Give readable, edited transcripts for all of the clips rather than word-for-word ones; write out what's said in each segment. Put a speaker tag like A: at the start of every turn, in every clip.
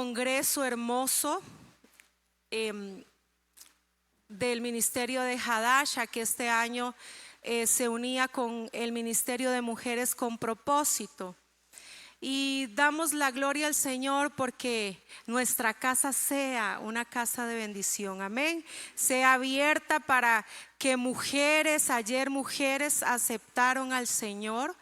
A: congreso hermoso del ministerio de Hadasha, que este año se unía con el ministerio de Mujeres con Propósito. Y damos la gloria al Señor porque nuestra casa sea una casa de bendición, amén. Sea abierta para que ayer mujeres aceptaron al Señor.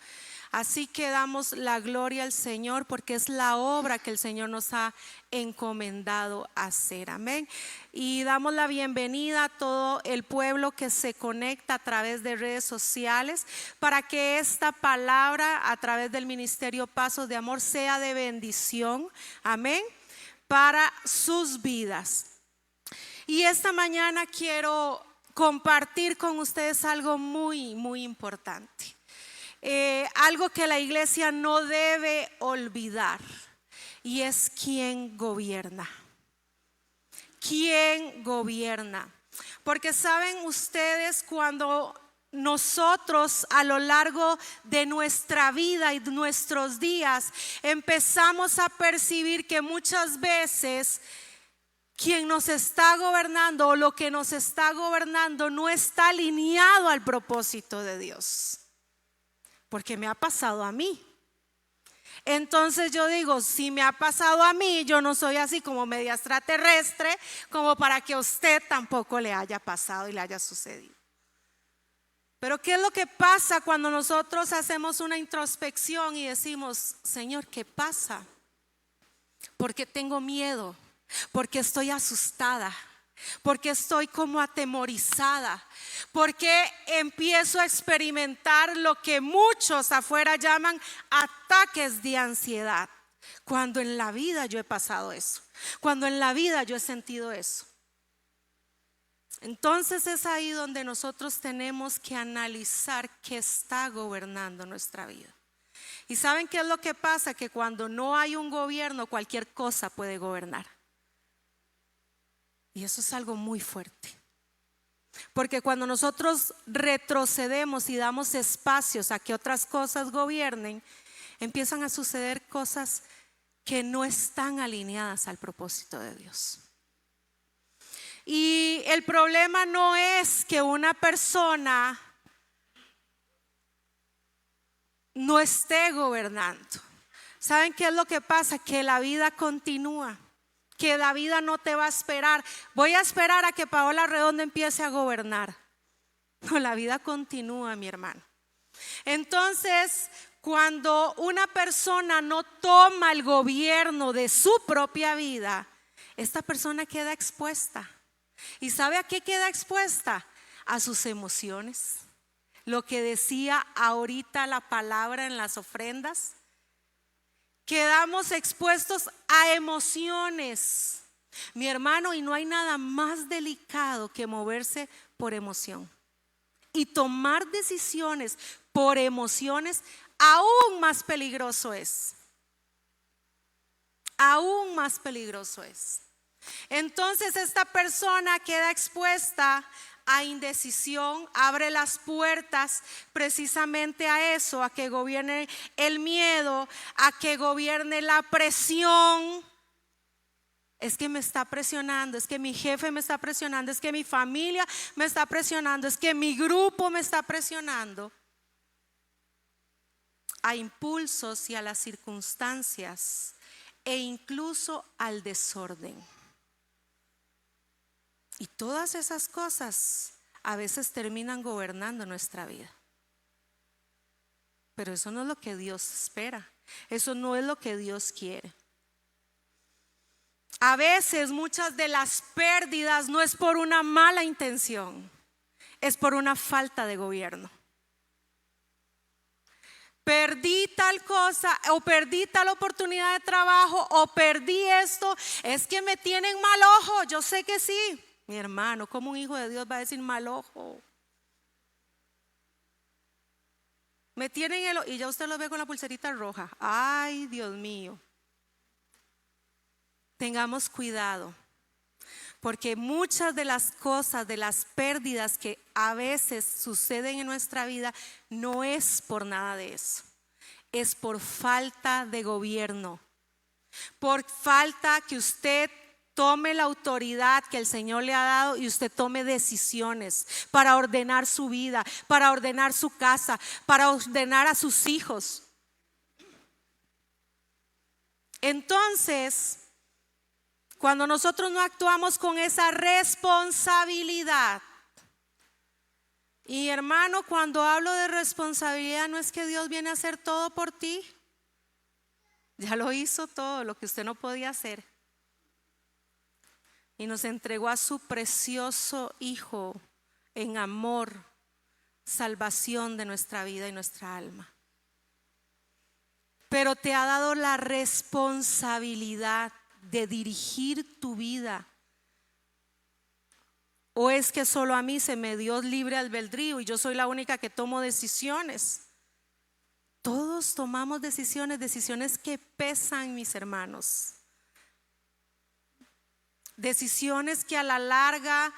A: Así que damos la gloria al Señor porque es la obra que el Señor nos ha encomendado hacer, amén. Y damos la bienvenida a todo el pueblo que se conecta a través de redes sociales para que esta palabra a través del ministerio Pasos de Amor sea de bendición, amén, para sus vidas. Y esta mañana quiero compartir con ustedes algo muy, muy importante. Algo que la iglesia no debe olvidar, y es quién gobierna. ¿Quién gobierna? Porque saben ustedes, cuando nosotros a lo largo de nuestra vida y de nuestros días empezamos a percibir que muchas veces quien nos está gobernando o lo que nos está gobernando no está alineado al propósito de Dios. Porque me ha pasado a mí. Entonces yo digo, si me ha pasado a mí, yo no soy así como media extraterrestre, como para que a usted tampoco le haya pasado y le haya sucedido. Pero ¿qué es lo que pasa cuando nosotros hacemos una introspección y decimos, Señor, ¿qué pasa? Porque tengo miedo, porque estoy asustada, porque estoy como atemorizada, porque empiezo a experimentar lo que muchos afuera llaman ataques de ansiedad, cuando en la vida yo he pasado eso, cuando en la vida yo he sentido eso. Entonces es ahí donde nosotros tenemos que analizar qué está gobernando nuestra vida. ¿Y saben qué es lo que pasa? Que cuando no hay un gobierno, cualquier cosa puede gobernar. Y eso es algo muy fuerte. Porque cuando nosotros retrocedemos y damos espacios a que otras cosas gobiernen, empiezan a suceder cosas que no están alineadas al propósito de Dios. Y el problema no es que una persona no esté gobernando. ¿Saben qué es lo que pasa? Que la vida continúa. Que la vida no te va a esperar. Voy a esperar a que Paola Redondo empiece a gobernar. No, la vida continúa, mi hermano. Entonces, cuando una persona no toma el gobierno de su propia vida, esta persona queda expuesta. ¿Y sabe a qué queda expuesta? A sus emociones. Lo que decía ahorita la palabra en las ofrendas. Quedamos expuestos a emociones, mi hermano, y no hay nada más delicado que moverse por emoción. Y tomar decisiones por emociones aún más peligroso es. Aún más peligroso es. Entonces esta persona queda expuesta a indecisión, abre las puertas precisamente a eso, a que gobierne el miedo, a que gobierne la presión. Es que me está presionando, es que mi jefe me está presionando, es que mi familia me está presionando, es que mi grupo me está presionando. A impulsos y a las circunstancias e incluso al desorden. Y todas esas cosas a veces terminan gobernando nuestra vida. Pero eso no es lo que Dios espera. Eso no es lo que Dios quiere. A veces muchas de las pérdidas no es por una mala intención, es por una falta de gobierno. Perdí tal cosa, o perdí tal oportunidad de trabajo, o perdí esto. Es que me tienen mal ojo. Yo sé que sí. Mi hermano, ¿cómo un hijo de Dios va a decir mal ojo? Me tienen el ojo, y ya usted lo ve con la pulserita roja. Ay, Dios mío. Tengamos cuidado, porque muchas de las cosas, de las pérdidas que a veces suceden en nuestra vida, no es por nada de eso. Es por falta de gobierno. por falta que usted tome la autoridad que el Señor le ha dado y usted tome decisiones para ordenar su vida, para ordenar su casa, para ordenar a sus hijos. Entonces, cuando nosotros no actuamos con esa responsabilidad, y hermano, cuando hablo de responsabilidad, no es que Dios viene a hacer todo por ti. Ya lo hizo todo lo que usted no podía hacer. Y nos entregó a su precioso Hijo en amor, salvación de nuestra vida y nuestra alma. Pero te ha dado la responsabilidad de dirigir tu vida. ¿O es que solo a mí se me dio libre albedrío y yo soy la única que tomo decisiones? Todos tomamos decisiones que pesan, mis hermanos. Decisiones que a la larga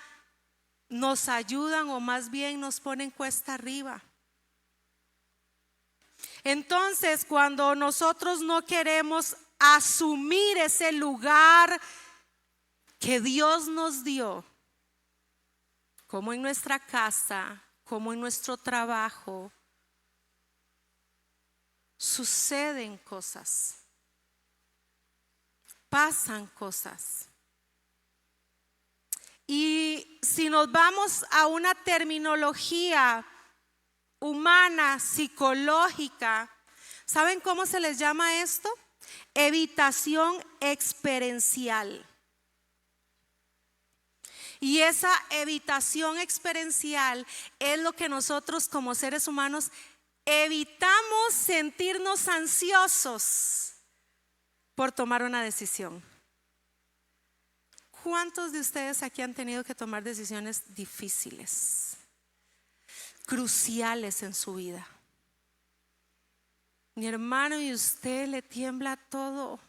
A: nos ayudan o más bien nos ponen cuesta arriba. Entonces, cuando nosotros no queremos asumir ese lugar que Dios nos dio, como en nuestra casa, como en nuestro trabajo, suceden cosas, pasan cosas. Y si nos vamos a una terminología humana, psicológica, ¿saben cómo se les llama esto? Evitación experiencial. Y esa evitación experiencial es lo que nosotros como seres humanos evitamos sentirnos ansiosos por tomar una decisión. ¿Cuántos de ustedes aquí han tenido que tomar decisiones difíciles, cruciales en su vida? Mi hermano, y usted le tiembla todo.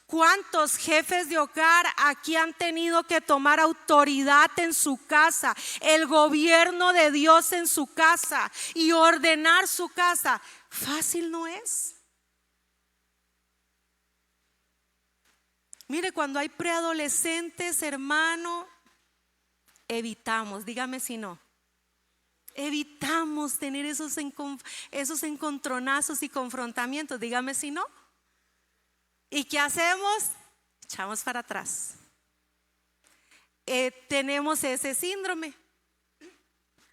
A: ¿Cuántos jefes de hogar aquí han tenido que tomar autoridad en su casa, el gobierno de Dios en su casa y ordenar su casa? Fácil no es. Mire, cuando hay preadolescentes, hermano, evitamos, dígame si no, evitamos tener esos encontronazos y confrontamientos, dígame si no. ¿Y qué hacemos? Echamos para atrás. Tenemos ese síndrome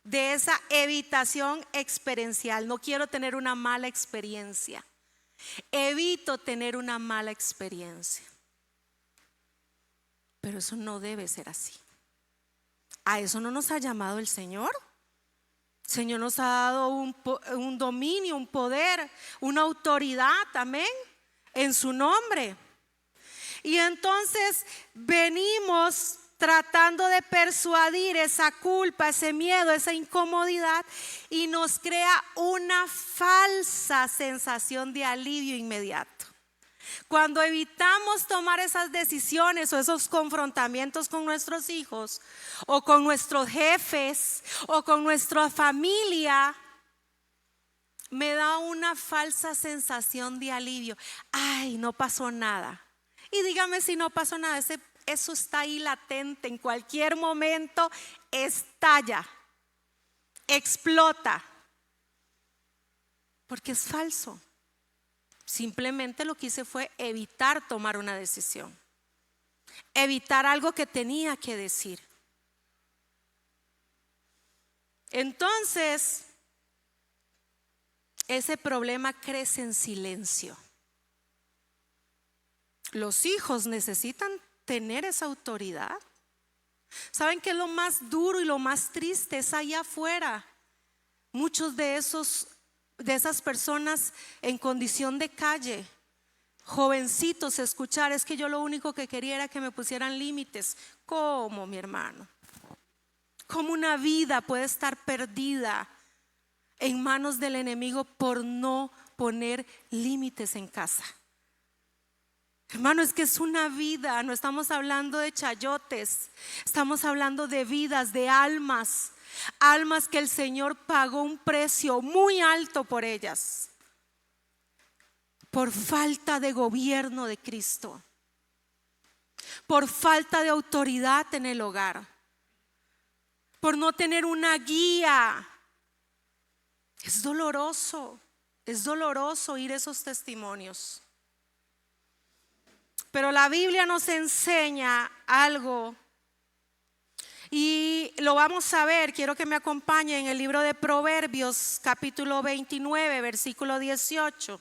A: de esa evitación experiencial. No quiero tener una mala experiencia. Evito tener una mala experiencia. Pero eso no debe ser así. A eso no nos ha llamado el Señor. El Señor nos ha dado un dominio, un poder, una autoridad, amén, en su nombre. Y entonces venimos tratando de persuadir esa culpa, ese miedo, esa incomodidad, y nos crea una falsa sensación de alivio inmediato. Cuando evitamos tomar esas decisiones o esos confrontamientos con nuestros hijos o con nuestros jefes o con nuestra familia, me da una falsa sensación de alivio. Ay, no pasó nada. Y dígame si no pasó nada, eso está ahí latente, en cualquier momento estalla, explota, porque es falso. Simplemente lo que hice fue evitar tomar una decisión, evitar algo que tenía que decir. Entonces, ese problema crece en silencio. Los hijos necesitan tener esa autoridad. ¿Saben qué es lo más duro y lo más triste? Es allá afuera. Muchos de esas personas en condición de calle, jovencitos, escuchar, es que yo lo único que quería era que me pusieran límites. ¿Cómo, mi hermano? ¿Cómo una vida puede estar perdida en manos del enemigo por no poner límites en casa? Hermano, es que es una vida, no estamos hablando de chayotes, estamos hablando de vidas, de almas que el Señor pagó un precio muy alto por ellas. por falta de gobierno de Cristo, por falta de autoridad en el hogar, por no tener una guía. Es doloroso oír esos testimonios. Pero la Biblia nos enseña algo y lo vamos a ver. Quiero que me acompañen en el libro de Proverbios, capítulo 29, versículo 18.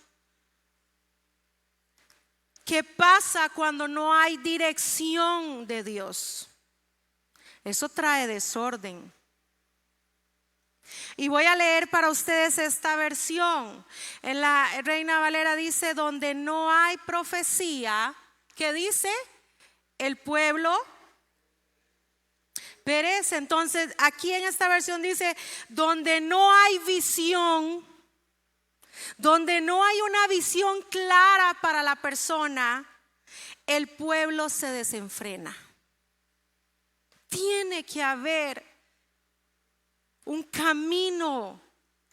A: ¿Qué pasa cuando no hay dirección de Dios? Eso trae desorden. Y voy a leer para ustedes esta versión. En la Reina Valera dice: donde no hay profecía, ¿qué dice? El pueblo perece. Entonces aquí en esta versión dice: donde no hay visión, donde no hay una visión clara para la persona, el pueblo se desenfrena. Tiene que haber un camino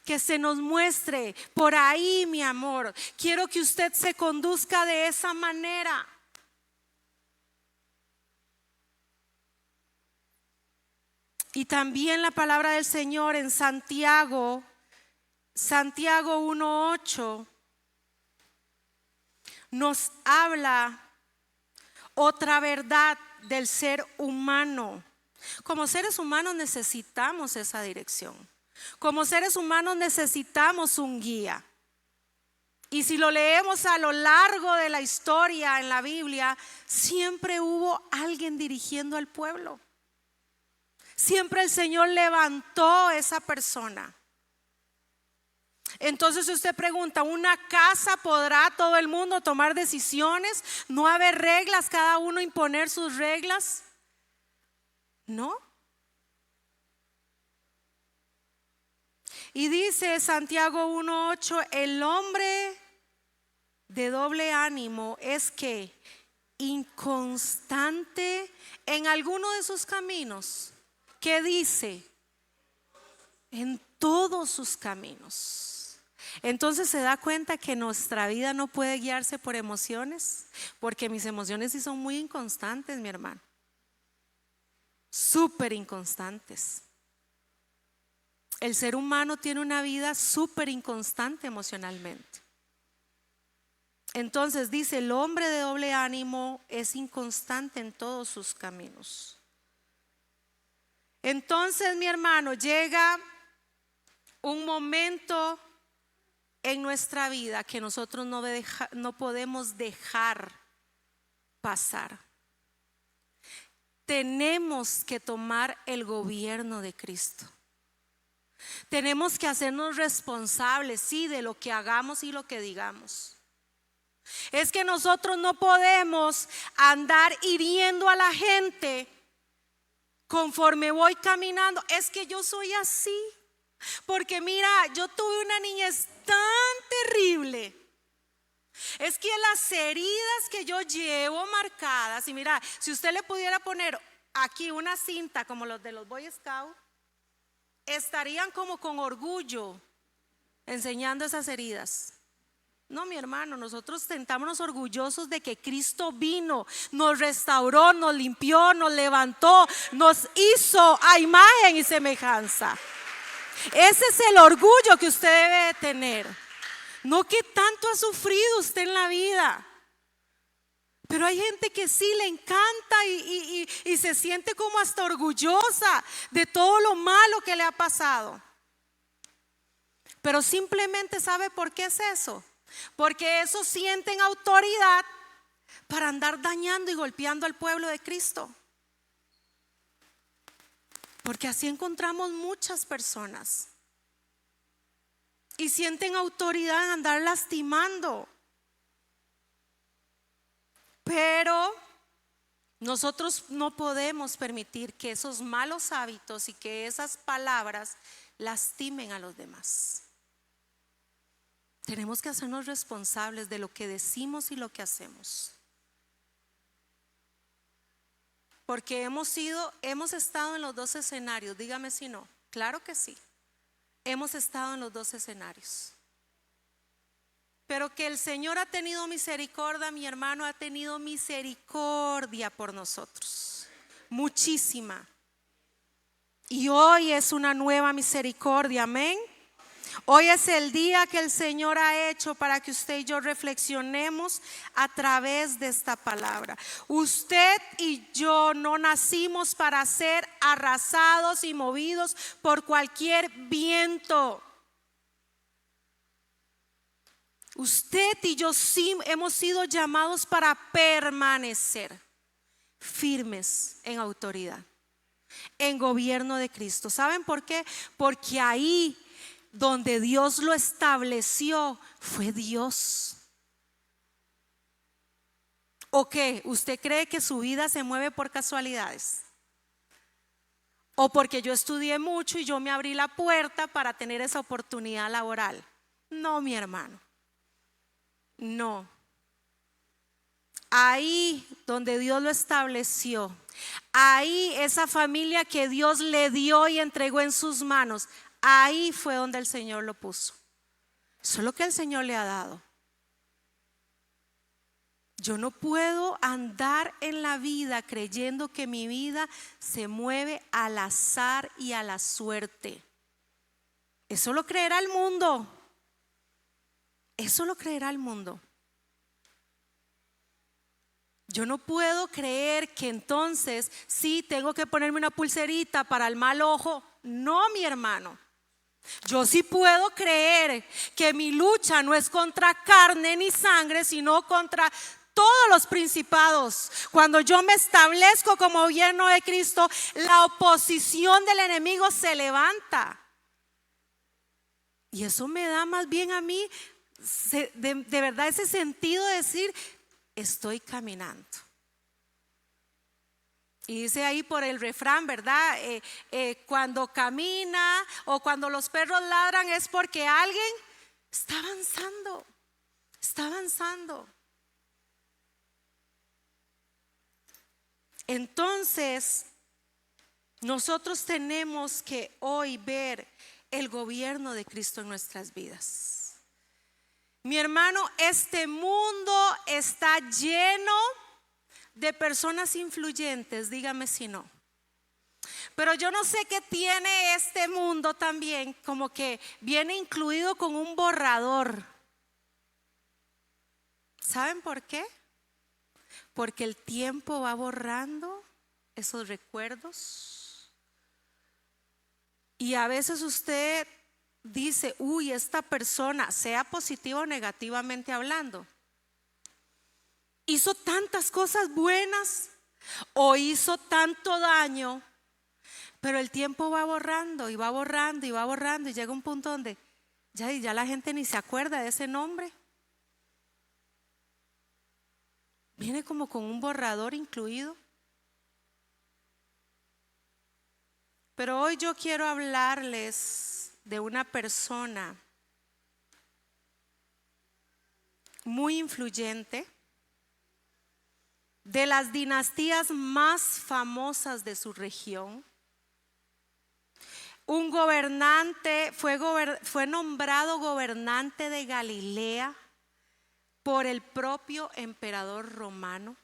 A: que se nos muestre. Por ahí, mi amor, quiero que usted se conduzca de esa manera. Y también la palabra del Señor en Santiago 1:8 nos habla otra verdad del ser humano. Como seres humanos necesitamos esa dirección. Como seres humanos necesitamos un guía. Y si lo leemos a lo largo de la historia en la Biblia, siempre hubo alguien dirigiendo al pueblo. Siempre el Señor levantó esa persona. Entonces si usted pregunta, ¿una casa podrá todo el mundo tomar decisiones? ¿No haber reglas, cada uno imponer sus reglas? No. Y dice Santiago 1:8: el hombre de doble ánimo es que inconstante en alguno de sus caminos. ¿Qué dice? En todos sus caminos. Entonces se da cuenta que nuestra vida no puede guiarse por emociones, porque mis emociones sí son muy inconstantes, mi hermano. Súper inconstantes. El ser humano tiene una vida súper inconstante emocionalmente. Entonces dice: el hombre de doble ánimo es inconstante en todos sus caminos. Entonces, mi hermano, llega un momento en nuestra vida que nosotros no podemos dejar pasar. Tenemos que tomar el gobierno de Cristo. Tenemos que hacernos responsables, sí, de lo que hagamos y lo que digamos. Es que nosotros no podemos andar hiriendo a la gente conforme voy caminando. Es que yo soy así, porque mira, yo tuve una niñez tan terrible. Es que las heridas que yo llevo marcadas, y mira, si usted le pudiera poner aquí una cinta como los de los Boy Scouts, estarían como con orgullo enseñando esas heridas. No, mi hermano, nosotros sentámonos orgullosos de que Cristo vino, nos restauró, nos limpió, nos levantó, nos hizo a imagen y semejanza. Ese es el orgullo que usted debe tener. No que tanto ha sufrido usted en la vida. Pero hay gente que sí le encanta y se siente como hasta orgullosa de todo lo malo que le ha pasado. Pero simplemente ¿sabe por qué es eso? Porque esos sienten autoridad para andar dañando y golpeando al pueblo de Cristo. Porque así encontramos muchas personas y sienten autoridad en andar lastimando. Pero nosotros no podemos permitir que esos malos hábitos y que esas palabras lastimen a los demás. Tenemos que hacernos responsables de lo que decimos y lo que hacemos. Porque hemos estado en los dos escenarios, dígame si no. Claro que sí, hemos estado en los dos escenarios. Hemos estado en los dos escenarios. Pero que el Señor ha tenido misericordia, mi hermano, ha tenido misericordia por nosotros, muchísima. Y hoy es una nueva misericordia, amén. Hoy es el día que el Señor ha hecho para que usted y yo reflexionemos a través de esta palabra. Usted y yo no nacimos para ser arrasados y movidos por cualquier viento. Usted y yo sí hemos sido llamados para permanecer firmes en autoridad, en gobierno de Cristo. ¿Saben por qué? Porque ahí donde Dios lo estableció fue Dios. ¿O qué? ¿Usted cree que su vida se mueve por casualidades? ¿O porque yo estudié mucho y yo me abrí la puerta para tener esa oportunidad laboral? No, mi hermano. No. Ahí donde Dios lo estableció, ahí esa familia que Dios le dio y entregó en sus manos, ahí fue donde el Señor lo puso. Eso es lo que el Señor le ha dado. Yo no puedo andar en la vida creyendo que mi vida se mueve al azar y a la suerte. Eso lo creerá el mundo. Eso lo creerá el mundo. Yo no puedo creer que entonces sí tengo que ponerme una pulserita para el mal ojo. No, mi hermano. Yo sí puedo creer que mi lucha no es contra carne ni sangre, sino contra todos los principados. Cuando yo me establezco como gobierno de Cristo, la oposición del enemigo se levanta. Y eso me da más bien a mí de verdad ese sentido de decir, estoy caminando. Y dice ahí por el refrán, ¿verdad? Cuando camina o cuando los perros ladran es porque alguien está avanzando. Está avanzando. Entonces, nosotros tenemos que hoy ver el gobierno de Cristo en nuestras vidas. Mi hermano, este mundo está lleno de personas influyentes, dígame si no. Pero yo no sé qué tiene este mundo también, como que viene incluido con un borrador. ¿Saben por qué? Porque el tiempo va borrando esos recuerdos. Y a veces usted dice, uy, esta persona, sea positivo o negativamente hablando, hizo tantas cosas buenas o hizo tanto daño, pero el tiempo va borrando y va borrando y va borrando y llega un punto donde ya la gente ni se acuerda de ese nombre. Viene como con un borrador incluido. Pero hoy yo quiero hablarles de una persona muy influyente, de las dinastías más famosas de su región. Un gobernante, fue nombrado gobernante de Galilea por el propio emperador romano.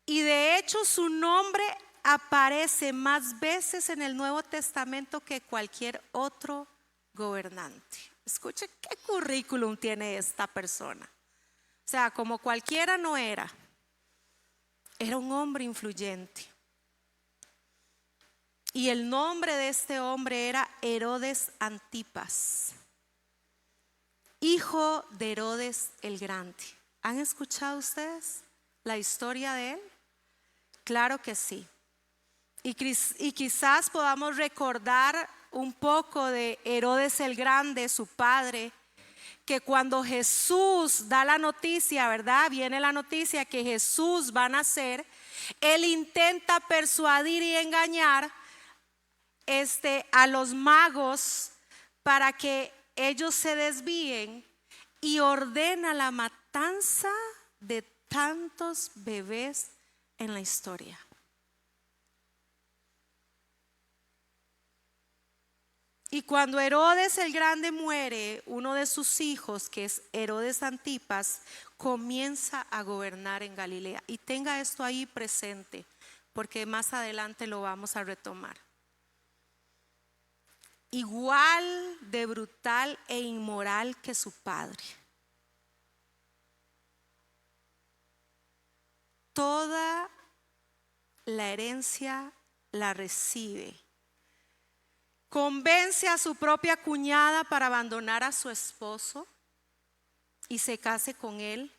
A: Y de hecho su nombre aparece más veces en el Nuevo Testamento que cualquier otro gobernante. Escuche qué currículum tiene esta persona. O sea, como cualquiera no era. Era un hombre influyente. Y el nombre de este hombre era Herodes Antipas, hijo de Herodes el Grande. ¿Han escuchado ustedes la historia de él? Claro que sí. Y quizás podamos recordar un poco de Herodes el Grande, su padre, que cuando Jesús da la noticia, ¿verdad? Viene la noticia que Jesús va a nacer, él intenta persuadir y engañar a los magos para que ellos se desvíen y ordena la matanza de tantos bebés en la historia. Y cuando Herodes el Grande muere, uno de sus hijos, que es Herodes Antipas, comienza a gobernar en Galilea. Y tenga esto ahí presente, porque más adelante lo vamos a retomar. Igual de brutal e inmoral que su padre. Toda la herencia la recibe. Convence a su propia cuñada para abandonar a su esposo y se case con él.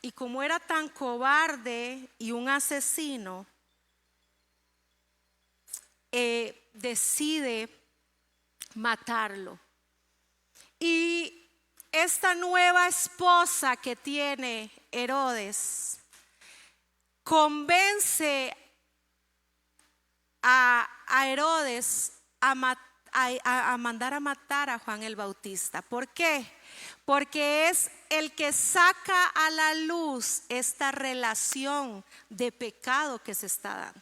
A: Y como era tan cobarde y un asesino, decide matarlo. Y esta nueva esposa que tiene Herodes convence a Herodes a mandar a matar a Juan el Bautista. ¿Por qué? Porque es el que saca a la luz esta relación de pecado que se está dando.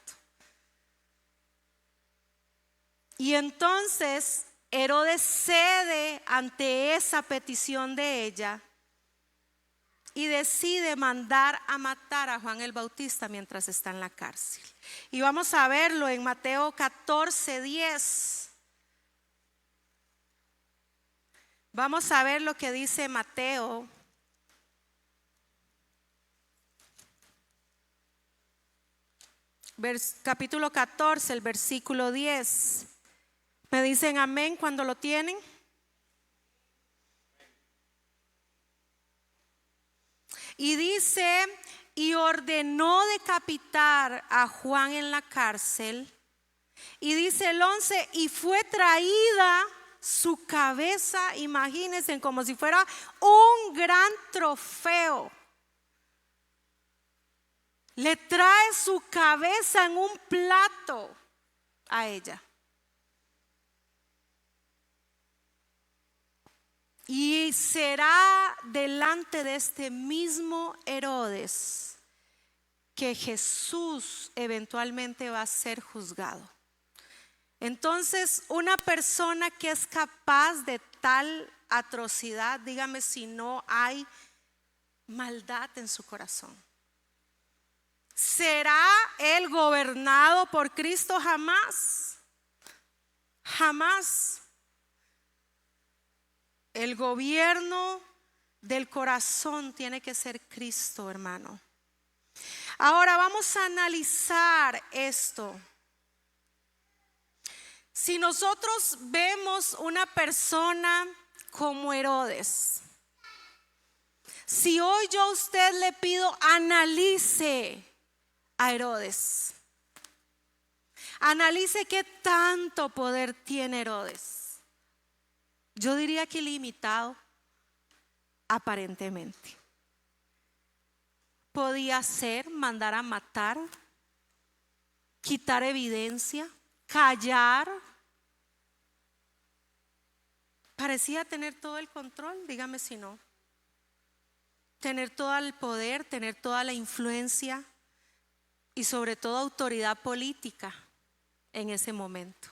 A: Y entonces Herodes cede ante esa petición de ella y decide mandar a matar a Juan el Bautista mientras está en la cárcel. Y vamos a verlo en Mateo 14:10. Vamos a ver lo que dice Mateo. Capítulo 14, el versículo 10. ¿Me dicen amén cuando lo tienen? Y dice, y ordenó decapitar a Juan en la cárcel. Y dice el 11, y fue traída su cabeza, imagínense, como si fuera un gran trofeo. Le trae su cabeza en un plato a ella. Y será delante de este mismo Herodes que Jesús eventualmente va a ser juzgado. Entonces, una persona que es capaz de tal atrocidad, dígame si no hay maldad en su corazón. ¿Será él gobernado por Cristo? Jamás. Jamás. El gobierno del corazón tiene que ser Cristo, hermano. Ahora vamos a analizar esto. Si nosotros vemos una persona como Herodes, si hoy yo a usted le pido analice a Herodes, analice qué tanto poder tiene Herodes. Yo diría que limitado, aparentemente. Podía ser mandar a matar, quitar evidencia, callar. Parecía tener todo el control, dígame si no. Tener todo el poder, tener toda la influencia y sobre todo autoridad política en ese momento.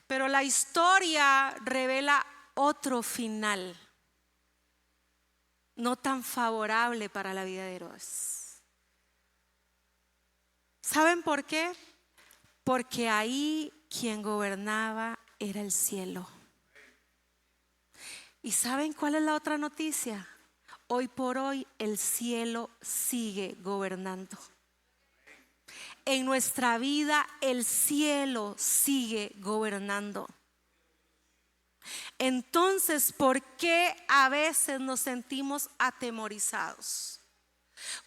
A: Pero la historia revela otro final, no tan favorable para la vida de Herodes. ¿Saben por qué? Porque ahí quien gobernaba era el cielo. ¿Y saben cuál es la otra noticia? Hoy por hoy el cielo sigue gobernando. En nuestra vida el cielo sigue gobernando. Entonces, ¿por qué a veces nos sentimos atemorizados?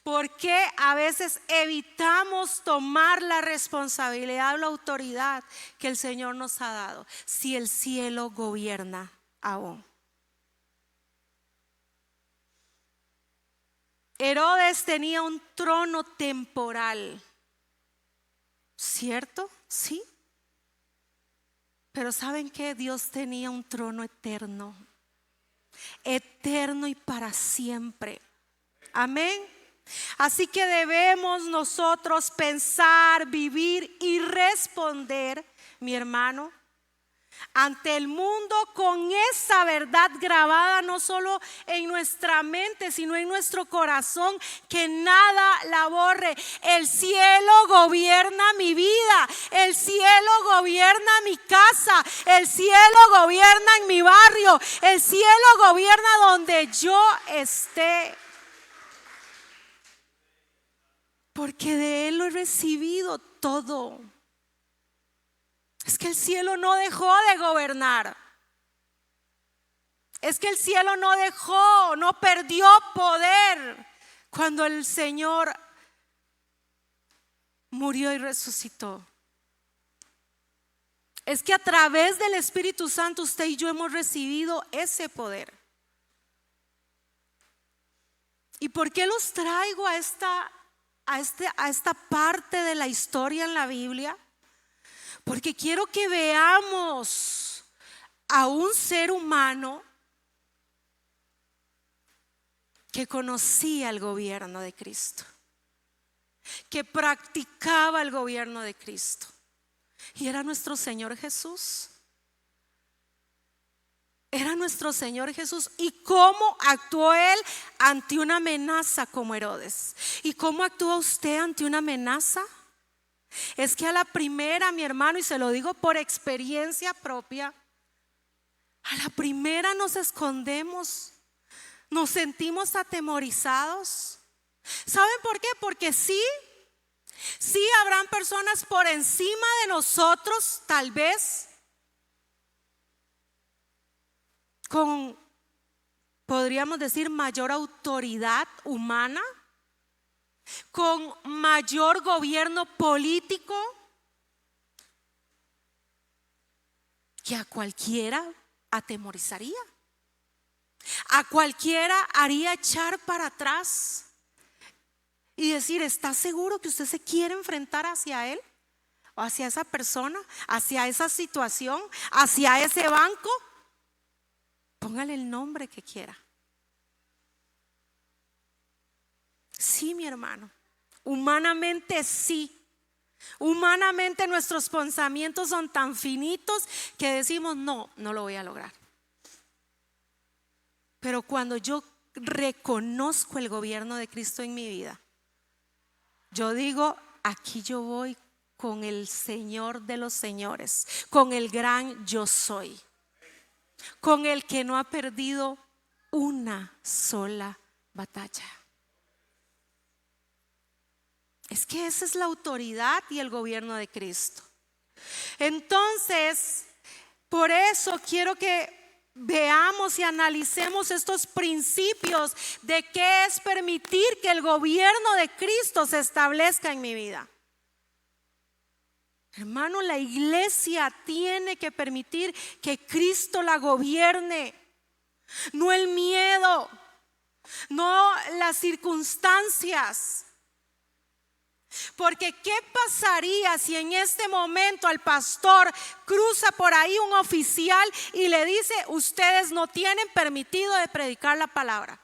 A: ¿Por qué a veces evitamos tomar la responsabilidad o la autoridad que el Señor nos ha dado si el cielo gobierna aún? Herodes tenía un trono temporal, ¿cierto? Sí. Pero ¿saben qué? Dios tenía un trono eterno, eterno y para siempre. Amén. Así que debemos nosotros pensar, vivir y responder, mi hermano, ante el mundo con esa verdad grabada no solo en nuestra mente, sino en nuestro corazón, que nada la borre. El cielo gobierna mi vida, el cielo gobierna mi casa, el cielo gobierna en mi barrio, el cielo gobierna donde yo esté. Porque de Él lo he recibido todo. Es que el cielo no dejó de gobernar. Es que el cielo no dejó, no perdió poder cuando el Señor murió y resucitó. Es que a través del Espíritu Santo usted y yo hemos recibido ese poder. ¿Y por qué los traigo a esta parte de la historia en la Biblia? Porque quiero que veamos a un ser humano que conocía el gobierno de Cristo, que practicaba el gobierno de Cristo, y era nuestro Señor Jesús. Era nuestro Señor Jesús. ¿Y cómo actuó Él ante una amenaza como Herodes? ¿Y cómo actúa usted ante una amenaza? Es que a la primera, mi hermano, y se lo digo por experiencia propia, a la primera nos escondemos, nos sentimos atemorizados. ¿Saben por qué? Porque sí habrán personas por encima de nosotros, tal vez con, podríamos decir, mayor autoridad humana, con mayor gobierno político, que a cualquiera atemorizaría, a cualquiera haría echar para atrás y decir: ¿está seguro que usted se quiere enfrentar hacia él o hacia esa persona, hacia esa situación, hacia ese banco? Póngale el nombre que quiera. Sí, mi hermano, humanamente sí. Humanamente nuestros pensamientos son tan finitos que decimos: no lo voy a lograr. Pero cuando yo reconozco el gobierno de Cristo en mi vida, yo digo: aquí yo voy con el Señor de los señores, con el gran yo soy, con el que no ha perdido una sola batalla. Es que esa es la autoridad y el gobierno de Cristo. Entonces, por eso quiero que veamos y analicemos estos principios de qué es permitir que el gobierno de Cristo se establezca en mi vida. Hermano, la iglesia tiene que permitir que Cristo la gobierne, no el miedo, no las circunstancias. Porque ¿qué pasaría si en este momento al pastor cruza por ahí un oficial y le dice: ustedes no tienen permitido de predicar la palabra?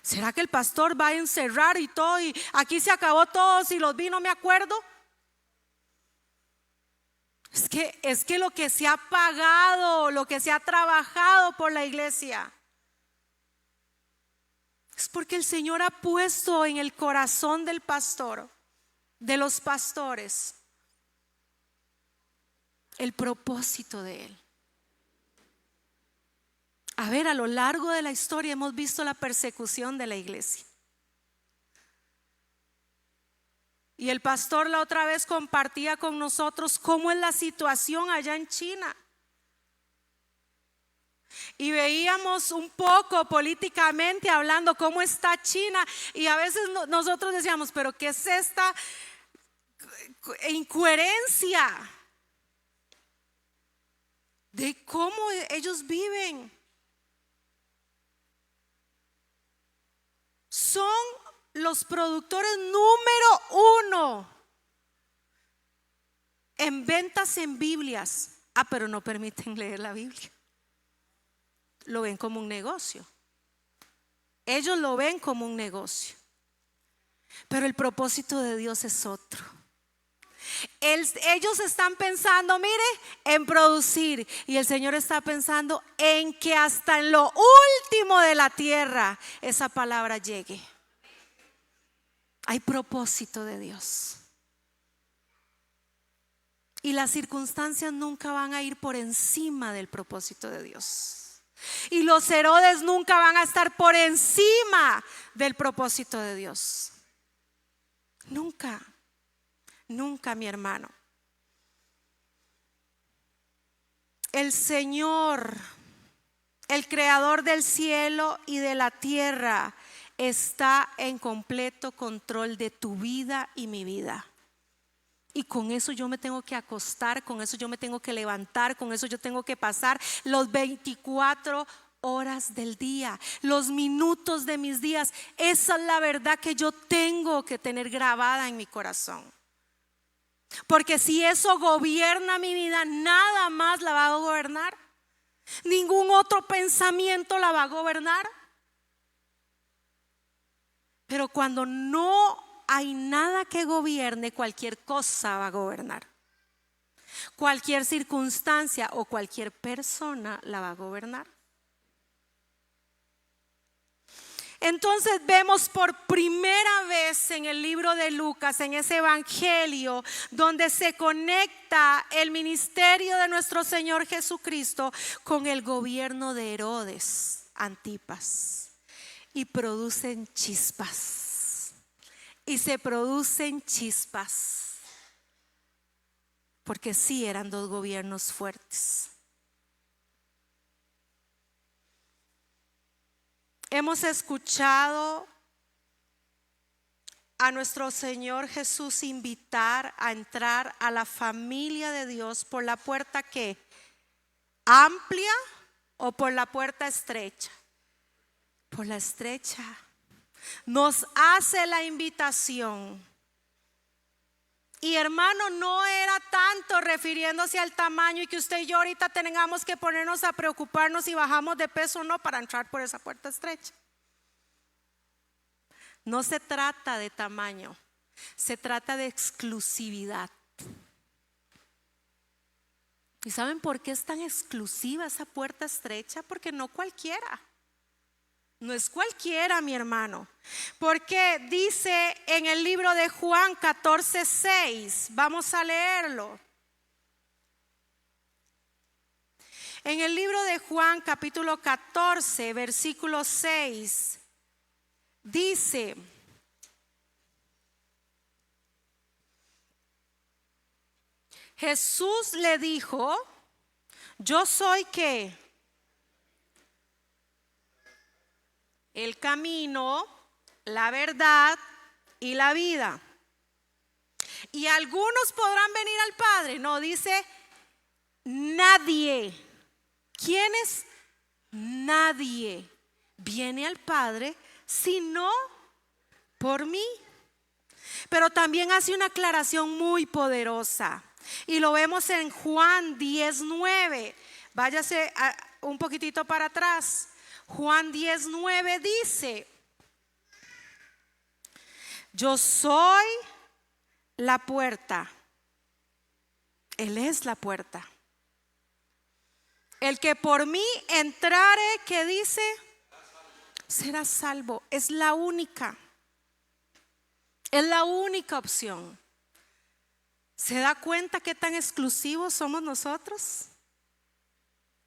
A: ¿Será que el pastor va a encerrar y todo, y aquí se acabó todo, si los vi no me acuerdo? Es que lo que se ha pagado, lo que se ha trabajado por la iglesia, es porque el Señor ha puesto en el corazón del pastor, de los pastores, el propósito de Él. A ver, a lo largo de la historia hemos visto la persecución de la iglesia. Y el pastor la otra vez compartía con nosotros cómo es la situación allá en China. Y veíamos un poco políticamente hablando cómo está China, y a veces nosotros decíamos: pero ¿qué es esta incoherencia de cómo ellos viven? Son los productores número 1 en ventas en Biblias. Pero no permiten leer la Biblia. Lo ven como un negocio. Ellos lo ven como un negocio, pero el propósito de Dios es otro. Ellos están pensando, mire, en producir, y el Señor está pensando en que hasta en lo último de la tierra esa palabra llegue. Hay propósito de Dios. Y las circunstancias nunca van a ir por encima del propósito de Dios. Y los Herodes nunca van a estar por encima del propósito de Dios. Nunca, nunca, mi hermano. El Señor, el creador del cielo y de la tierra, está en completo control de tu vida y mi vida. Y con eso yo me tengo que acostar, con eso yo me tengo que levantar, con eso yo tengo que pasar los 24 horas del día, los minutos de mis días. Esa es la verdad que yo tengo que tener grabada en mi corazón. Porque si eso gobierna mi vida, nada más la va a gobernar. Ningún otro pensamiento la va a gobernar. Pero cuando no hay nada que gobierne, cualquier cosa va a gobernar. Cualquier circunstancia o cualquier persona la va a gobernar. Entonces vemos por primera vez en el libro de Lucas, en ese evangelio, donde se conecta el ministerio de nuestro Señor Jesucristo con el gobierno de Herodes Antipas, y producen chispas. Y se producen chispas, porque sí eran dos gobiernos fuertes. Hemos escuchado a nuestro Señor Jesús invitar a entrar a la familia de Dios por la puerta que amplia o por la puerta estrecha. Por la estrecha. Nos hace la invitación. Y hermano, no era tanto refiriéndose al tamaño y que usted y yo ahorita tengamos que ponernos a preocuparnos si bajamos de peso o no para entrar por esa puerta estrecha. No se trata de tamaño, se trata de exclusividad. ¿Y saben por qué es tan exclusiva esa puerta estrecha? Porque no cualquiera. No es cualquiera, mi hermano, porque dice en el libro de Juan 14:6, vamos a leerlo. En el libro de Juan capítulo 14, versículo 6, dice: Jesús le dijo, yo soy ¿qué? El camino, la verdad y la vida. Y algunos podrán venir al Padre. No, dice nadie. ¿Quién es? Nadie viene al Padre sino por mí. Pero también hace una aclaración muy poderosa. Y lo vemos en Juan 10:9. Váyase un poquitito para atrás. Juan 10:9 dice: yo soy la puerta. Él es la puerta. El que por mí entrare, ¿qué dice? Será salvo. Es la única. Es la única opción. ¿Se da cuenta qué tan exclusivos somos nosotros?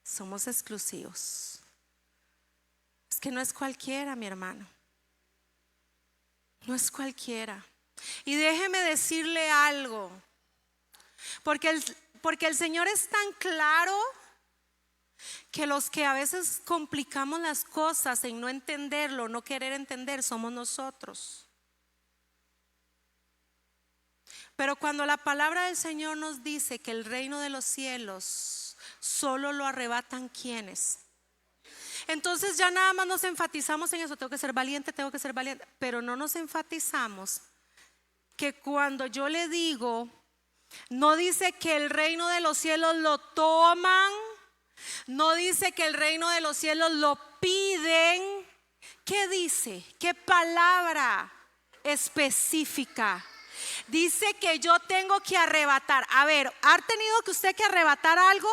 A: Somos exclusivos. Es que no es cualquiera, mi hermano. No es cualquiera. Y déjeme decirle algo. Porque el Señor es tan claro que los que a veces complicamos las cosas en no entenderlo, no querer entender, somos nosotros. Pero cuando la palabra del Señor nos dice que el reino de los cielos solo lo arrebatan ¿quiénes? Entonces ya nada más nos enfatizamos en eso, tengo que ser valiente, pero no nos enfatizamos que cuando yo le digo, no dice que el reino de los cielos lo toman, no dice que el reino de los cielos lo piden, ¿Qué dice? ¿Qué palabra específica? Dice que yo tengo que arrebatar. A ver, ¿ha tenido que usted que arrebatar algo?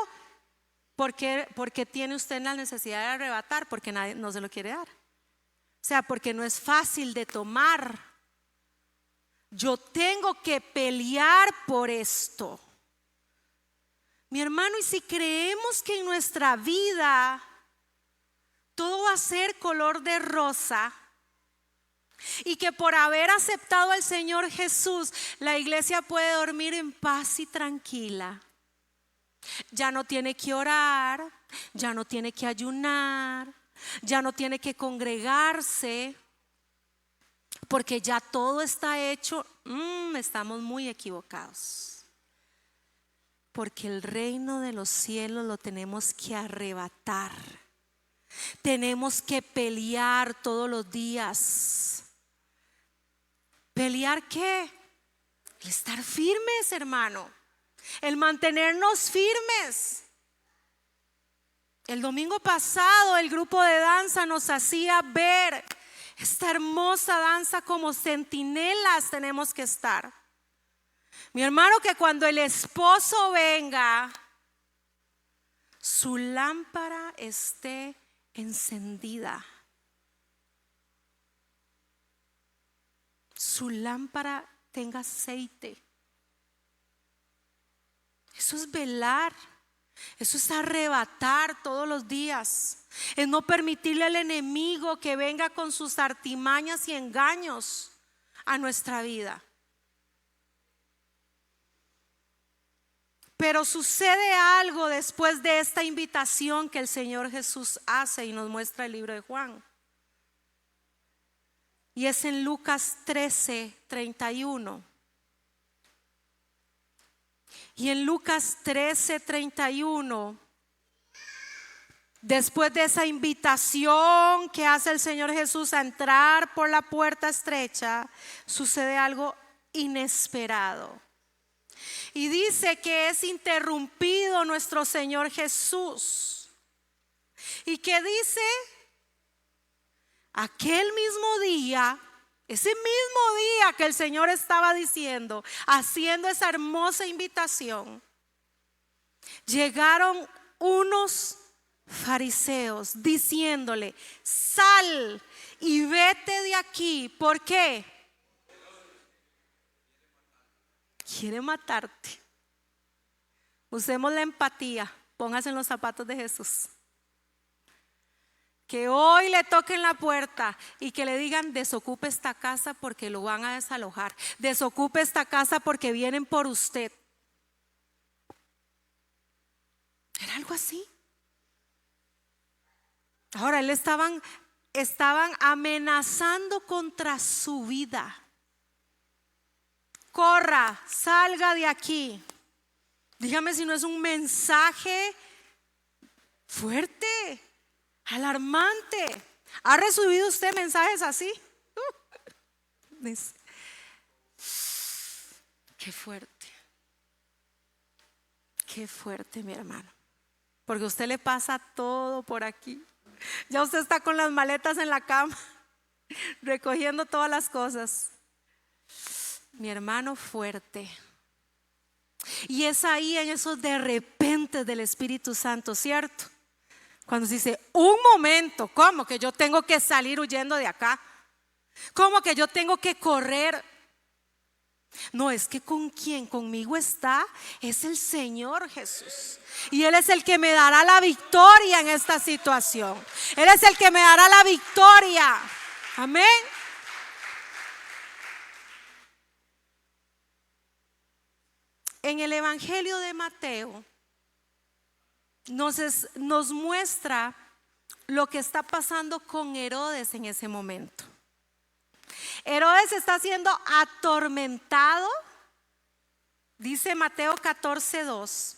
A: Porque tiene usted la necesidad de arrebatar, porque nadie no se lo quiere dar. O sea, porque no es fácil de tomar. Yo tengo que pelear por esto. Mi hermano, y si creemos que en nuestra vida todo va a ser color de rosa, y que por haber aceptado al Señor Jesús, la iglesia puede dormir en paz y tranquila, ya no tiene que orar, ya no tiene que ayunar, ya no tiene que congregarse, porque ya todo está hecho, estamos muy equivocados. Porque el reino de los cielos lo tenemos que arrebatar. Tenemos que pelear todos los días. ¿Pelear qué? El estar firmes, hermano. El mantenernos firmes. El domingo pasado el grupo de danza nos hacía ver esta hermosa danza, como centinelas tenemos que estar. Mi hermano, que cuando el esposo venga, su lámpara esté encendida. Su lámpara tenga aceite. Eso es velar. Eso es arrebatar todos los días. Es no permitirle al enemigo que venga con sus artimañas y engaños a nuestra vida. Pero sucede algo después de esta invitación que el Señor Jesús hace y nos muestra el libro de Juan. Y es en Lucas 13:31. Y en Lucas 13:31, después de esa invitación que hace el Señor Jesús a entrar por la puerta estrecha, sucede algo inesperado. Y dice que es interrumpido nuestro Señor Jesús. ¿Y qué dice? Aquel mismo día, ese mismo día que el Señor estaba diciendo, haciendo esa hermosa invitación, llegaron unos fariseos diciéndole: sal y vete de aquí. ¿Por qué? Quiere matarte. Usemos la empatía. Póngase en los zapatos de Jesús. Que hoy le toquen la puerta y que le digan: desocupe esta casa porque lo van a desalojar. Desocupe esta casa porque vienen por usted. Era algo así. Ahora estaban amenazando contra su vida. Corra, salga de aquí. Dígame si no es un mensaje fuerte, alarmante. ¿Ha recibido usted mensajes así? Qué fuerte. Qué fuerte, mi hermano. Porque a usted le pasa todo por aquí. Ya usted está con las maletas en la cama, recogiendo todas las cosas. Mi hermano, fuerte. Y es ahí en esos de repente del Espíritu Santo, ¿cierto? Cuando se dice: un momento, ¿cómo que yo tengo que salir huyendo de acá? ¿Cómo que yo tengo que correr? No, es que con quien conmigo está es el Señor Jesús. Y Él es el que me dará la victoria en esta situación. Él es el que me dará la victoria. Amén. En el Evangelio de Mateo nos muestra lo que está pasando con Herodes en ese momento. Herodes está siendo atormentado. Dice Mateo 14:2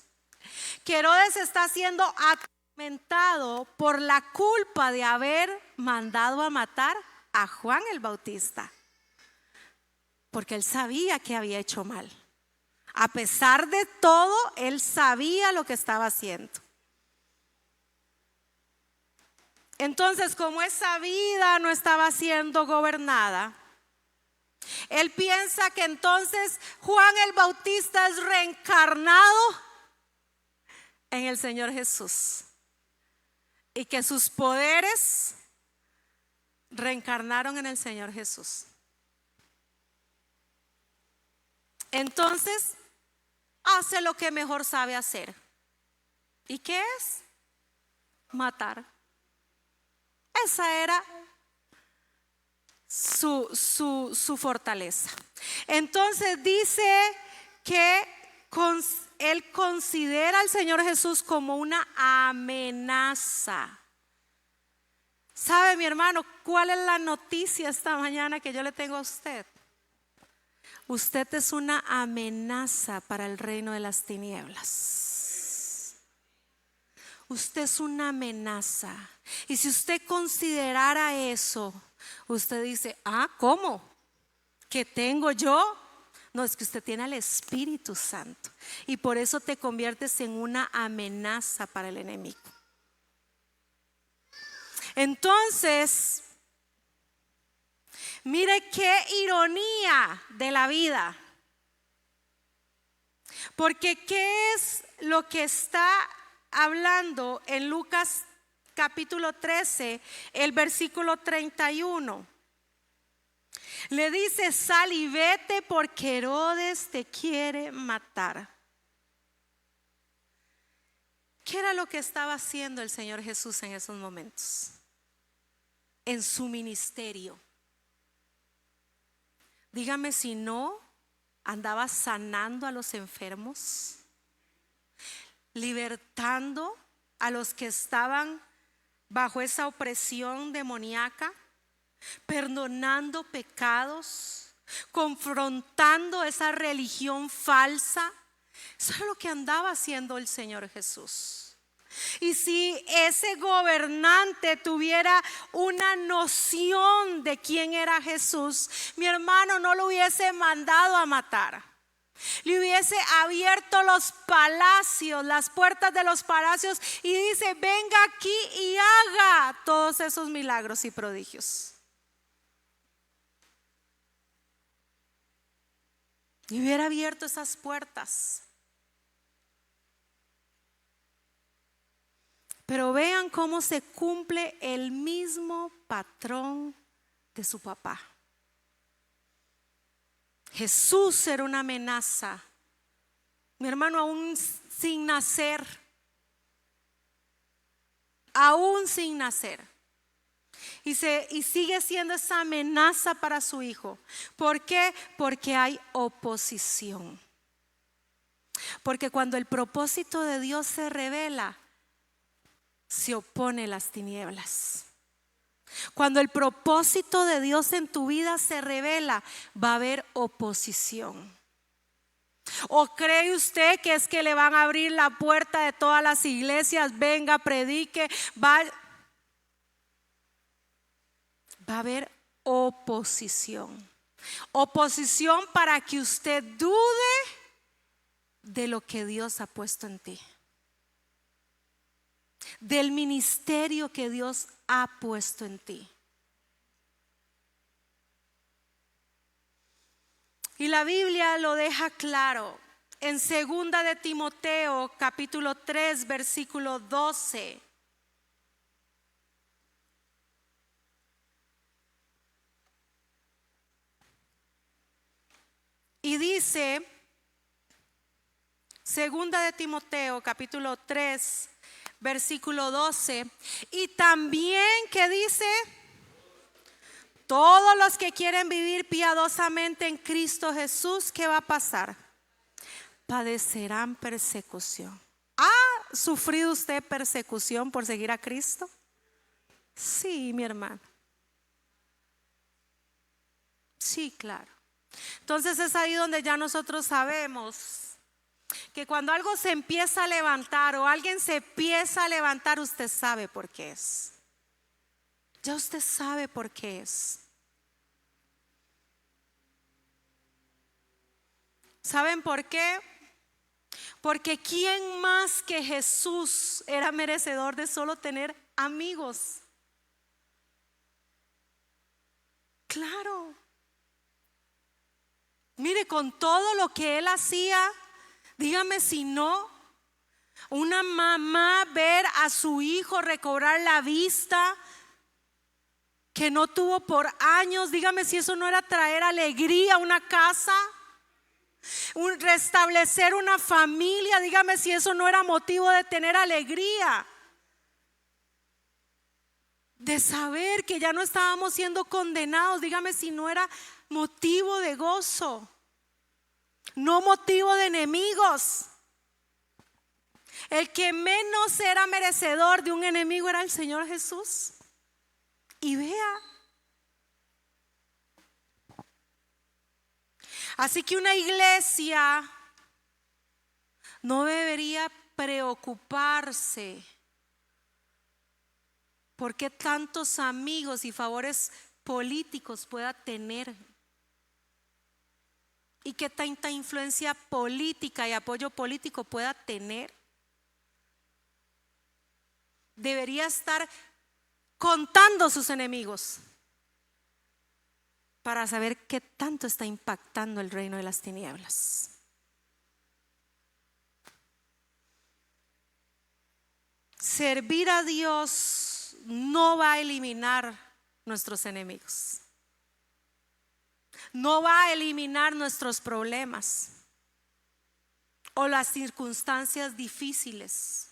A: que Herodes está siendo atormentado por la culpa de haber mandado a matar a Juan el Bautista, porque él sabía que había hecho mal. A pesar de todo, él sabía lo que estaba haciendo. Entonces, como esa vida no estaba siendo gobernada, él piensa que entonces Juan el Bautista es reencarnado en el Señor Jesús y que sus poderes reencarnaron en el Señor Jesús. Entonces hace lo que mejor sabe hacer. ¿Y qué es? Matar. Esa era su fortaleza. Entonces dice que él considera al Señor Jesús como una amenaza. ¿Sabe, mi hermano, cuál es la noticia esta mañana que yo le tengo a usted? Usted es una amenaza para el reino de las tinieblas. Usted es una amenaza. Y si usted considerara eso, usted dice, ¿cómo? ¿Qué tengo yo? No, es que usted tiene al Espíritu Santo y por eso te conviertes en una amenaza para el enemigo. Entonces, mire qué ironía de la vida. Porque ¿qué es lo que está hablando en Lucas capítulo 13, el versículo 31? Le dice, sal y vete porque Herodes te quiere matar. ¿Qué era lo que estaba haciendo el Señor Jesús en esos momentos? En su ministerio. Dígame si no andaba sanando a los enfermos, libertando a los que estaban bajo esa opresión demoníaca, perdonando pecados, confrontando esa religión falsa. Eso es lo que andaba haciendo el Señor Jesús. Y si ese gobernante tuviera una noción de quién era Jesús, mi hermano, no lo hubiese mandado a matar. Le hubiese abierto los palacios, las puertas de los palacios y dice, venga aquí y haga todos esos milagros y prodigios. Y hubiera abierto esas puertas. Pero vean cómo se cumple el mismo patrón de su papá. Jesús era una amenaza, mi hermano, aún sin nacer. Aún sin nacer. Y sigue siendo esa amenaza para su hijo. ¿Por qué? Porque hay oposición. Porque cuando el propósito de Dios se revela, se opone las tinieblas. Cuando el propósito de Dios en tu vida se revela, va a haber oposición. ¿O cree usted que es que le van a abrir la puerta de todas las iglesias? Venga, predique, va a haber oposición. Oposición para que usted dude de lo que Dios ha puesto en ti, del ministerio que Dios ha puesto en ti. Y la Biblia lo deja claro en 2 de Timoteo capítulo 3 versículo 12. Y dice, 2 de Timoteo capítulo 3 versículo 12, y también que dice, todos los que quieren vivir piadosamente en Cristo Jesús, ¿qué va a pasar? Padecerán persecución. ¿Ha sufrido usted persecución por seguir a Cristo? Sí, mi hermano. Sí, claro. Entonces es ahí donde ya nosotros sabemos que cuando algo se empieza a levantar o alguien se empieza a levantar, usted sabe por qué es. Ya usted sabe por qué es. ¿Saben por qué? Porque ¿quién más que Jesús era merecedor de solo tener amigos? Claro. Mire, con todo lo que él hacía, dígame si no, una mamá ver a su hijo recobrar la vista que no tuvo por años, dígame si eso no era traer alegría a una casa, restablecer una familia, dígame si eso no era motivo de tener alegría, de saber que ya no estábamos siendo condenados, dígame si no era motivo de gozo, no motivo de enemigos. El que menos era merecedor de un enemigo era el Señor Jesús. Y vea, así que una iglesia no debería preocuparse por qué tantos amigos y favores políticos pueda tener y qué tanta influencia política y apoyo político pueda tener. Debería estar contando sus enemigos para saber qué tanto está impactando el reino de las tinieblas. Servir a Dios no va a eliminar nuestros enemigos, no va a eliminar nuestros problemas o las circunstancias difíciles,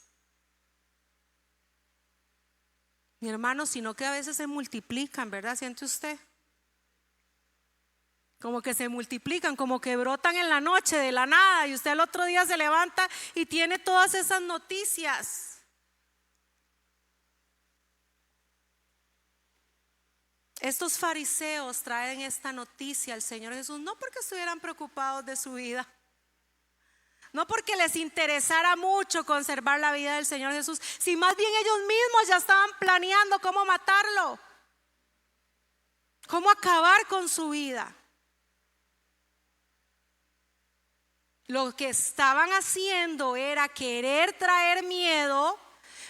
A: mi hermano, sino que a veces se multiplican, ¿verdad? ¿Siente usted? Como que se multiplican, como que brotan en la noche de la nada y usted el otro día se levanta y tiene todas esas noticias. Estos fariseos traen esta noticia al Señor Jesús no porque estuvieran preocupados de su vida, no porque les interesara mucho conservar la vida del Señor Jesús, si más bien ellos mismos ya estaban planeando cómo matarlo, cómo acabar con su vida. Lo que estaban haciendo era querer traer miedo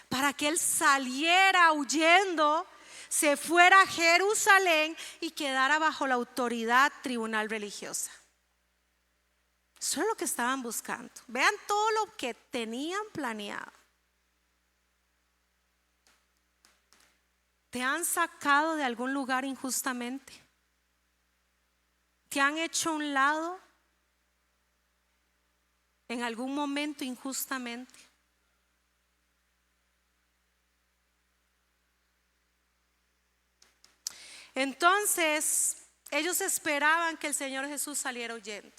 A: para que él saliera huyendo, se fuera a Jerusalén y quedara bajo la autoridad tribunal religiosa. Eso es lo que estaban buscando. Vean todo lo que tenían planeado. ¿Te han sacado de algún lugar injustamente? ¿Te han hecho a un lado en algún momento injustamente? Entonces, ellos esperaban que el Señor Jesús saliera huyendo.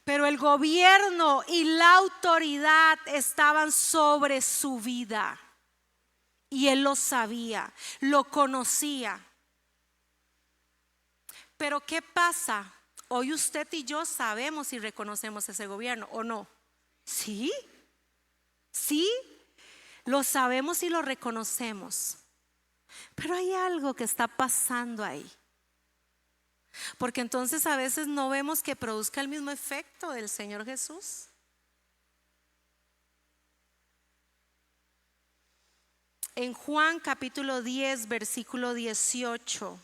A: Pero el gobierno y la autoridad estaban sobre su vida. Y él lo sabía, lo conocía. Pero ¿qué pasa? Hoy usted y yo sabemos y reconocemos ese gobierno, ¿o no? Sí, sí, lo sabemos y lo reconocemos. Pero hay algo que está pasando ahí. Porque entonces a veces no vemos que produzca el mismo efecto del Señor Jesús. En Juan capítulo 10, versículo 18.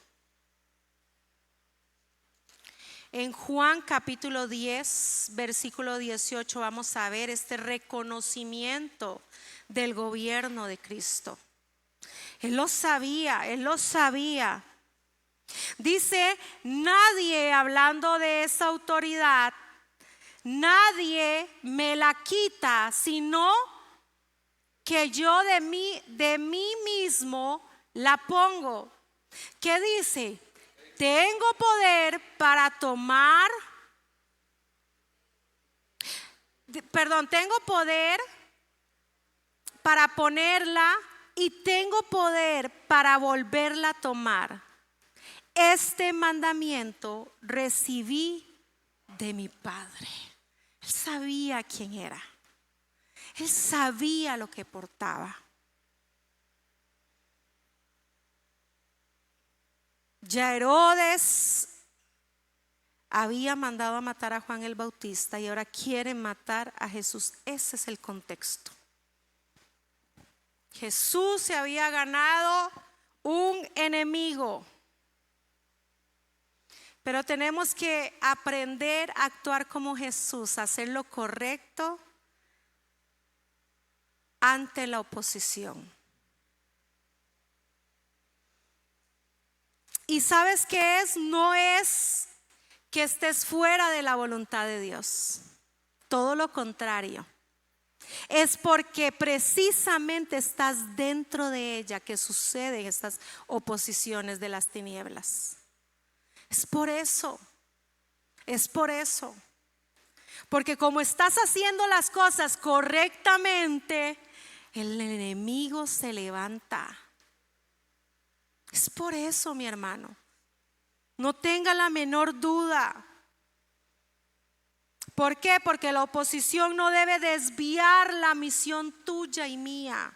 A: En Juan capítulo 10, versículo 18 vamos a ver este reconocimiento del gobierno de Cristo. Él lo sabía, él lo sabía. Dice, nadie, hablando de esa autoridad, nadie me la quita, sino que yo de mí mismo la pongo. ¿Qué dice? Tengo poder para tomar, tengo poder para ponerla y tengo poder para volverla a tomar. Este mandamiento recibí de mi Padre. Él sabía quién era. Él sabía lo que portaba. Ya Herodes había mandado a matar a Juan el Bautista y ahora quieren matar a Jesús. Ese es el contexto. Jesús se había ganado un enemigo. Pero tenemos que aprender a actuar como Jesús, a hacer lo correcto ante la oposición. ¿Y sabes qué es? No es que estés fuera de la voluntad de Dios. Todo lo contrario. Es porque precisamente estás dentro de ella que suceden estas oposiciones de las tinieblas. Es por eso. Porque como estás haciendo las cosas correctamente, el enemigo se levanta. Es por eso, mi hermano. No tenga la menor duda. ¿Por qué? Porque la oposición no debe desviar la misión tuya y mía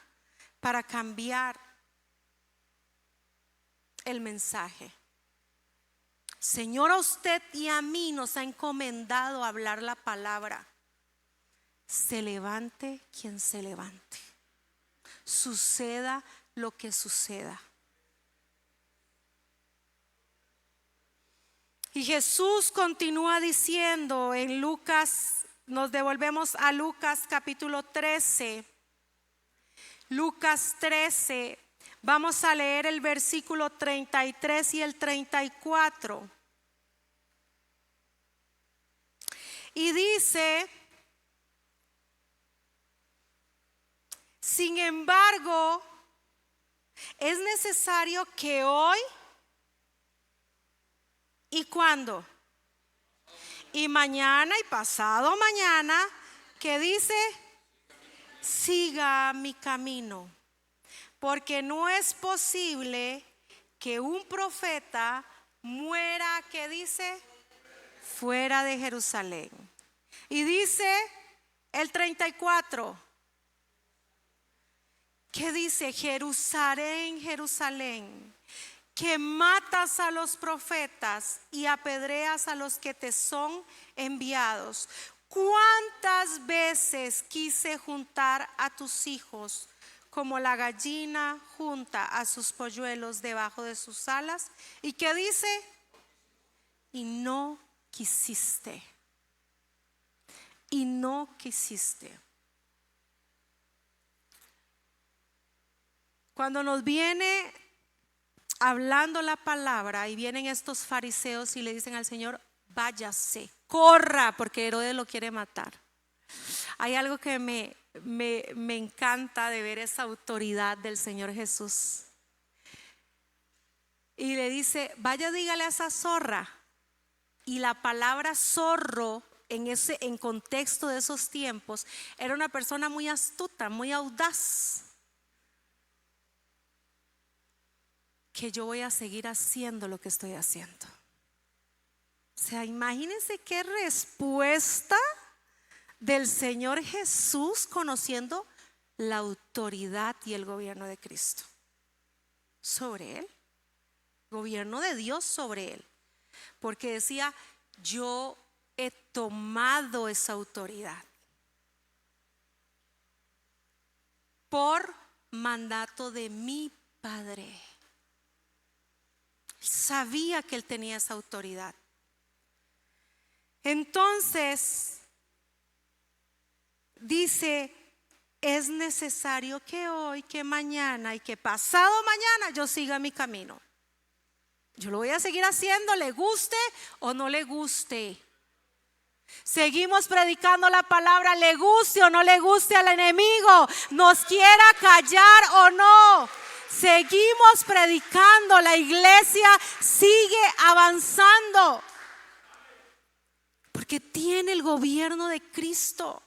A: para cambiar el mensaje. Señor, a usted y a mí nos ha encomendado hablar la palabra. Se levante quien se levante. Suceda lo que suceda. Y Jesús continúa diciendo en Lucas, nos devolvemos a Lucas capítulo 13. Lucas 13, vamos a leer el versículo 33 y el 34. Y dice: sin embargo, es necesario que hoy y cuándo y mañana y pasado mañana, que dice, siga mi camino, porque no es posible que un profeta muera, que dice, fuera de Jerusalén. Y dice el 34, que dice: Jerusalén, Jerusalén, que matas a los profetas y apedreas a los que te son enviados. ¿Cuántas veces quise juntar a tus hijos como la gallina junta a sus polluelos debajo de sus alas? ¿Y qué dice? Y no quisiste. Y no quisiste. Cuando nos viene hablando la palabra y vienen estos fariseos y le dicen al Señor: váyase, corra, porque Herodes lo quiere matar. Hay algo que me encanta de ver esa autoridad del Señor Jesús. Y le dice: vaya, dígale a esa zorra. Y la palabra zorro en contexto de esos tiempos era una persona muy astuta, muy audaz. Que yo voy a seguir haciendo lo que estoy haciendo. O sea, imagínense qué respuesta del Señor Jesús, conociendo la autoridad y el gobierno de Cristo sobre él, gobierno de Dios sobre él, porque decía: yo he tomado esa autoridad por mandato de mi Padre. Sabía que él tenía esa autoridad. Entonces dice: es necesario que hoy, que mañana y que pasado mañana yo siga mi camino. Yo lo voy a seguir haciendo, le guste o no le guste. Seguimos predicando la palabra, le guste o no le guste al enemigo, nos quiera callar o no. Seguimos predicando, la iglesia sigue avanzando, porque tiene el gobierno de Cristo.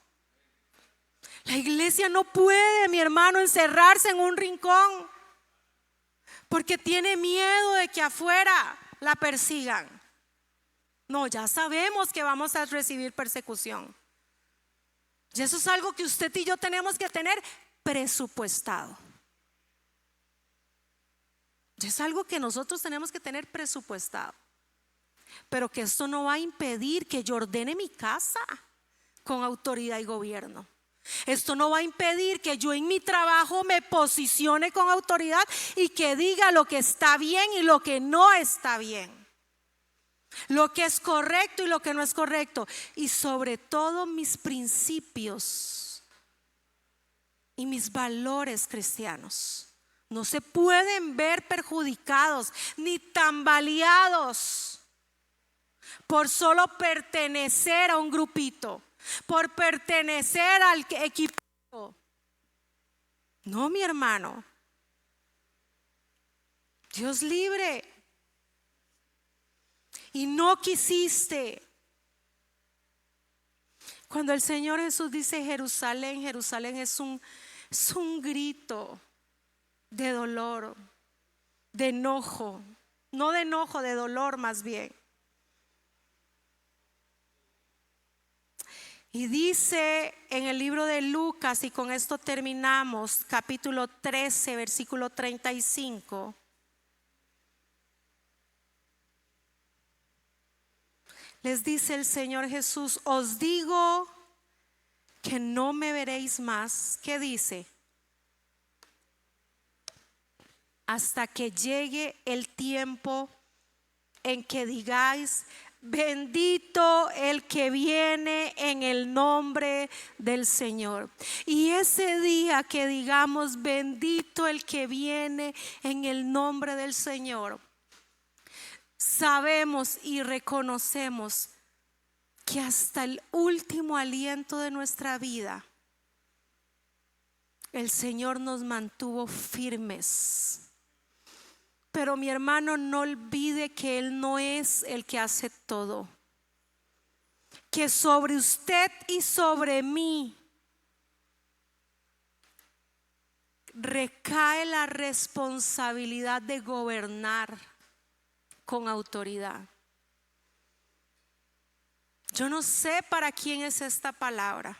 A: La iglesia no puede, mi hermano, encerrarse en un rincón, porque tiene miedo de que afuera la persigan. No, ya sabemos que vamos a recibir persecución. Y eso es algo que usted y yo tenemos que tener presupuestado. Es algo que nosotros tenemos que tener presupuestado. Pero que esto no va a impedir que yo ordene mi casa con autoridad y gobierno. Esto no va a impedir que yo en mi trabajo me posicione con autoridad y que diga lo que está bien y lo que no está bien, lo que es correcto y lo que no es correcto, y sobre todo mis principios y mis valores cristianos no se pueden ver perjudicados ni tambaleados por solo pertenecer a un grupito, por pertenecer al equipo. No, mi hermano, Dios libre. Y no quisiste. Cuando el Señor Jesús dice Jerusalén, Jerusalén es un grito de dolor, de enojo, no de enojo, de dolor más bien. Y dice en el libro de Lucas, y con esto terminamos, capítulo 13, versículo 35. Les dice el Señor Jesús: os digo que no me veréis más. ¿Qué dice? Hasta que llegue el tiempo en que digáis: bendito el que viene en el nombre del Señor. Y ese día que digamos bendito el que viene en el nombre del Señor, sabemos y reconocemos que hasta el último aliento de nuestra vida el Señor nos mantuvo firmes. Pero mi hermano, no olvide que Él no es el que hace todo, que sobre usted y sobre mí recae la responsabilidad de gobernar con autoridad. Yo no sé para quién es esta palabra,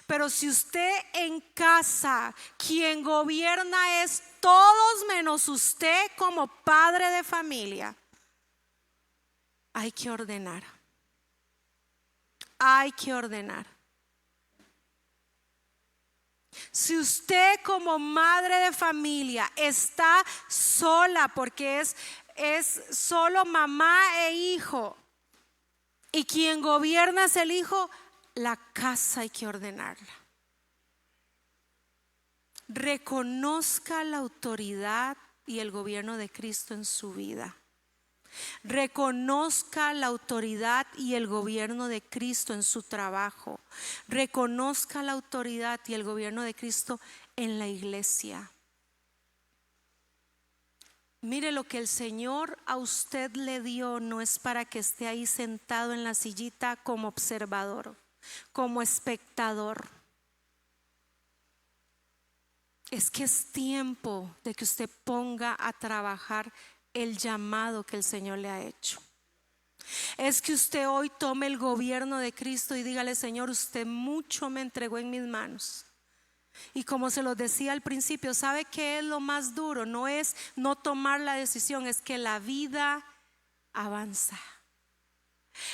A: pero si usted en casa, quien gobierna es todos menos usted como padre de familia, hay que ordenar. Hay que ordenar. Si usted como madre de familia está sola, porque es solo mamá e hijo, y quien gobierna es el hijo, la casa hay que ordenarla. Reconozca la autoridad y el gobierno de Cristo en su vida. Reconozca la autoridad y el gobierno de Cristo en su trabajo. Reconozca la autoridad y el gobierno de Cristo en la iglesia. Mire, lo que el Señor a usted le dio no es para que esté ahí sentado en la sillita como observador, como espectador. Es que es tiempo de que usted ponga a trabajar el llamado que el Señor le ha hecho. Es que usted hoy tome el gobierno de Cristo y dígale: Señor, usted mucho me entregó en mis manos. Y como se los decía al principio, ¿sabe qué es lo más duro? No es no tomar la decisión, es que la vida avanza.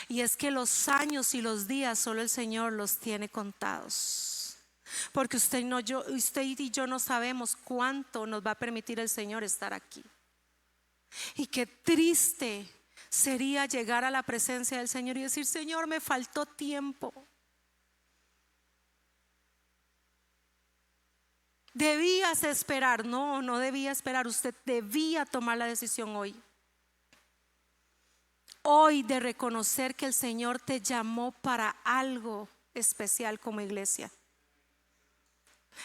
A: Y es que los años y los días solo el Señor los tiene contados. Porque usted y yo no sabemos cuánto nos va a permitir el Señor estar aquí. Y qué triste sería llegar a la presencia del Señor y decir: Señor, me faltó tiempo. Debías esperar. No debía esperar. Usted debía tomar la decisión hoy de reconocer que el Señor te llamó para algo especial como iglesia.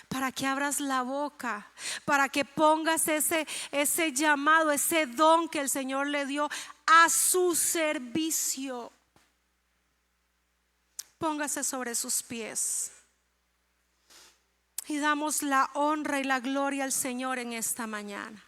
A: Para que abras la boca, para que pongas ese llamado, ese don que el Señor le dio a su servicio. Póngase sobre sus pies y damos la honra y la gloria al Señor en esta mañana.